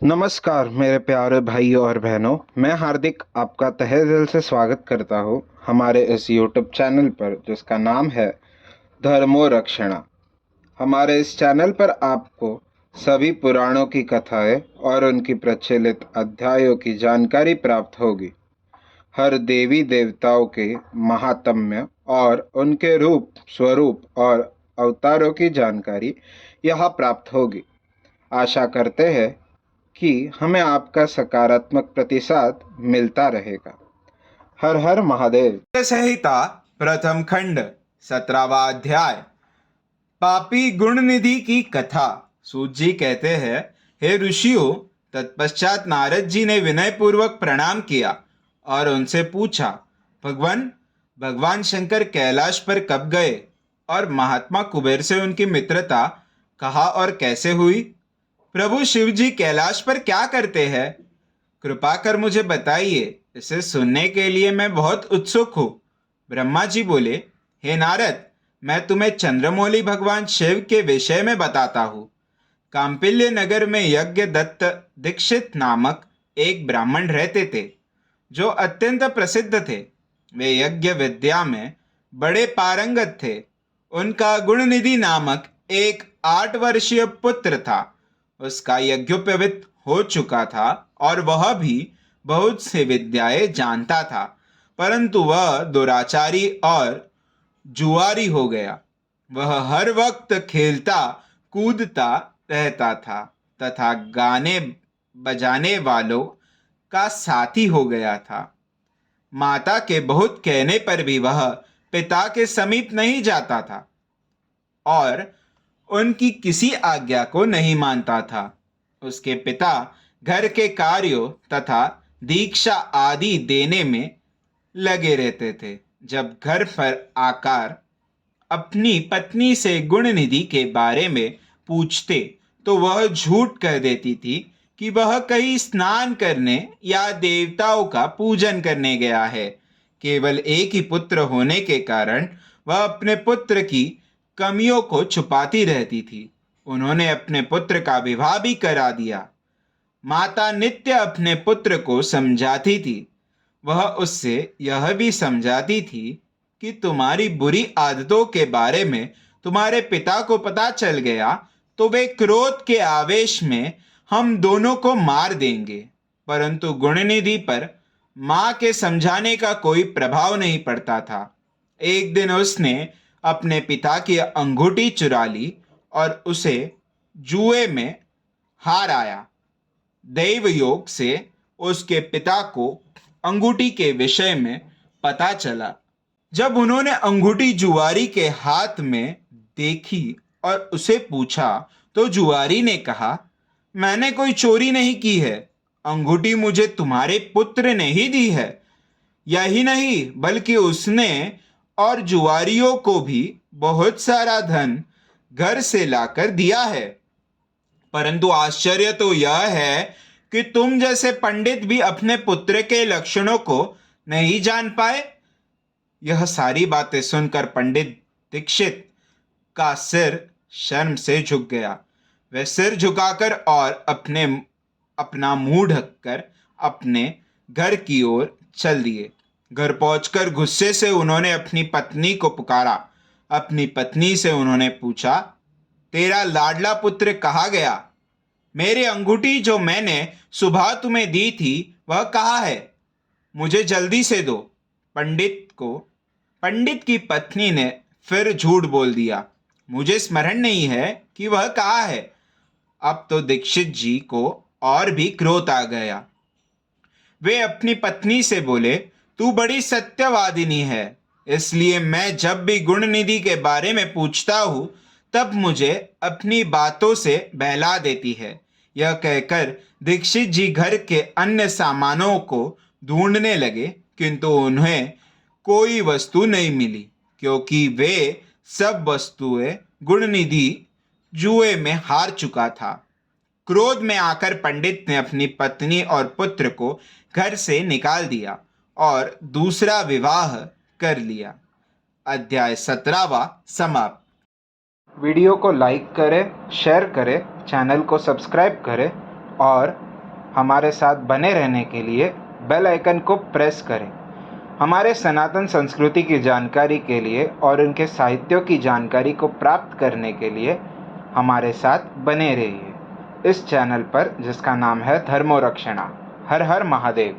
नमस्कार मेरे प्यारे भाइयों और बहनों, मैं हार्दिक आपका तहे दिल से स्वागत करता हूँ हमारे इस यूट्यूब चैनल पर जिसका नाम है धर्मो रक्षणा। हमारे इस चैनल पर आपको सभी पुराणों की कथाएं और उनकी प्रचलित अध्यायों की जानकारी प्राप्त होगी। हर देवी देवताओं के महात्म्य और उनके रूप स्वरूप और अवतारों की जानकारी यहाँ प्राप्त होगी। आशा करते हैं कि हमें आपका सकारात्मक प्रतिसाद मिलता रहेगा। हर हर महादेव। संहिता प्रथम खंड 17वां अध्याय पापी गुणनिधि की कथा। सूत जी कहते हैं, हे ऋषियों, तत्पश्चात नारद जी ने विनय पूर्वक प्रणाम किया और उनसे पूछा, भगवान भगवान शंकर कैलाश पर कब गए और महात्मा कुबेर से उनकी मित्रता कहाँ और कैसे हुई? प्रभु शिव जी कैलाश पर क्या करते हैं? कृपा कर मुझे बताइए, इसे सुनने के लिए मैं बहुत उत्सुक हूँ। ब्रह्मा जी बोले, हे नारद, मैं तुम्हें चंद्रमौली भगवान शिव के विषय में बताता हूँ। कांपिल्य नगर में यज्ञ दत्त दीक्षित नामक एक ब्राह्मण रहते थे, जो अत्यंत प्रसिद्ध थे। वे यज्ञ विद्या में बड़े पारंगत थे। उनका गुणनिधि नामक एक 8 वर्षीय पुत्र था। उसका यज्ञोपवीत हो चुका था और वह भी बहुत सी विद्याएं जानता था, परंतु वह दुराचारी और जुआरी हो गया। वह हर वक्त खेलता कूदता रहता था तथा गाने बजाने वालों का साथी हो गया था। माता के बहुत कहने पर भी वह पिता के समीप नहीं जाता था और उनकी किसी आज्ञा को नहीं मानता था। उसके पिता घर के कार्यों तथा दीक्षा आदि देने में लगे रहते थे। जब घर पर आकर अपनी पत्नी से गुणनिधि के बारे में पूछते तो वह झूठ कह देती थी कि वह कहीं स्नान करने या देवताओं का पूजन करने गया है। केवल एक ही पुत्र होने के कारण वह अपने पुत्र की कमियों को छुपाती रहती थी। उन्होंने अपने पुत्र का विवाह भी करा दिया। माता नित्य अपने पुत्र को समझाती थी। वह उससे यह भी समझाती थी कि तुम्हारी बुरी आदतों के बारे में तुम्हारे पिता को पता चल गया तो वे क्रोध के आवेश में हम दोनों को मार देंगे। परंतु गुणनिधि पर माँ के समझाने का कोई प्रभाव नहीं पड़ता था। एक दिन उसने अपने पिता की अंगूठी चुरा ली और उसे जुए में हार आया। दैव योग से उसके पिता को अंगूठी के विषय में पता चला। जब उन्होंने अंगूठी जुआरी के हाथ में देखी और उसे पूछा तो जुआरी ने कहा, मैंने कोई चोरी नहीं की है, अंगूठी मुझे तुम्हारे पुत्र ने ही दी है। यही नहीं बल्कि उसने और जुआरियों को भी बहुत सारा धन घर से लाकर दिया है। परंतु आश्चर्य तो यह है कि तुम जैसे पंडित भी अपने पुत्र के लक्षणों को नहीं जान पाए। यह सारी बातें सुनकर पंडित दीक्षित का सिर शर्म से झुक गया। वह सिर झुकाकर और अपना मुंह ढककर अपने घर की ओर चल दिए। घर पहुंचकर गुस्से से उन्होंने अपनी पत्नी को पुकारा। अपनी पत्नी से उन्होंने पूछा, तेरा लाडला पुत्र कहाँ गया? मेरी अंगूठी जो मैंने सुबह तुम्हें दी थी वह कहाँ है? मुझे जल्दी से दो। पंडित की पत्नी ने फिर झूठ बोल दिया, मुझे स्मरण नहीं है कि वह कहाँ है। अब तो दीक्षित जी को और भी क्रोध आ गया। वे अपनी पत्नी से बोले, तू बड़ी सत्यवादिनी है, इसलिए मैं जब भी गुणनिधि के बारे में पूछता हूँ तब मुझे अपनी बातों से बहला देती है। यह कहकर दीक्षित जी घर के अन्य सामानों को ढूंढने लगे, किंतु उन्हें कोई वस्तु नहीं मिली, क्योंकि वे सब वस्तुएं गुणनिधि जुए में हार चुका था। क्रोध में आकर पंडित ने अपनी पत्नी और पुत्र को घर से निकाल दिया और दूसरा विवाह कर लिया। अध्याय 17वां समाप्त। वीडियो को लाइक करें, शेयर करें, चैनल को सब्सक्राइब करें और हमारे साथ बने रहने के लिए बेल आइकन को प्रेस करें। हमारे सनातन संस्कृति की जानकारी के लिए और उनके साहित्यों की जानकारी को प्राप्त करने के लिए हमारे साथ बने रहिए इस चैनल पर, जिसका नाम है धर्मो रक्षणा। हर हर महादेव।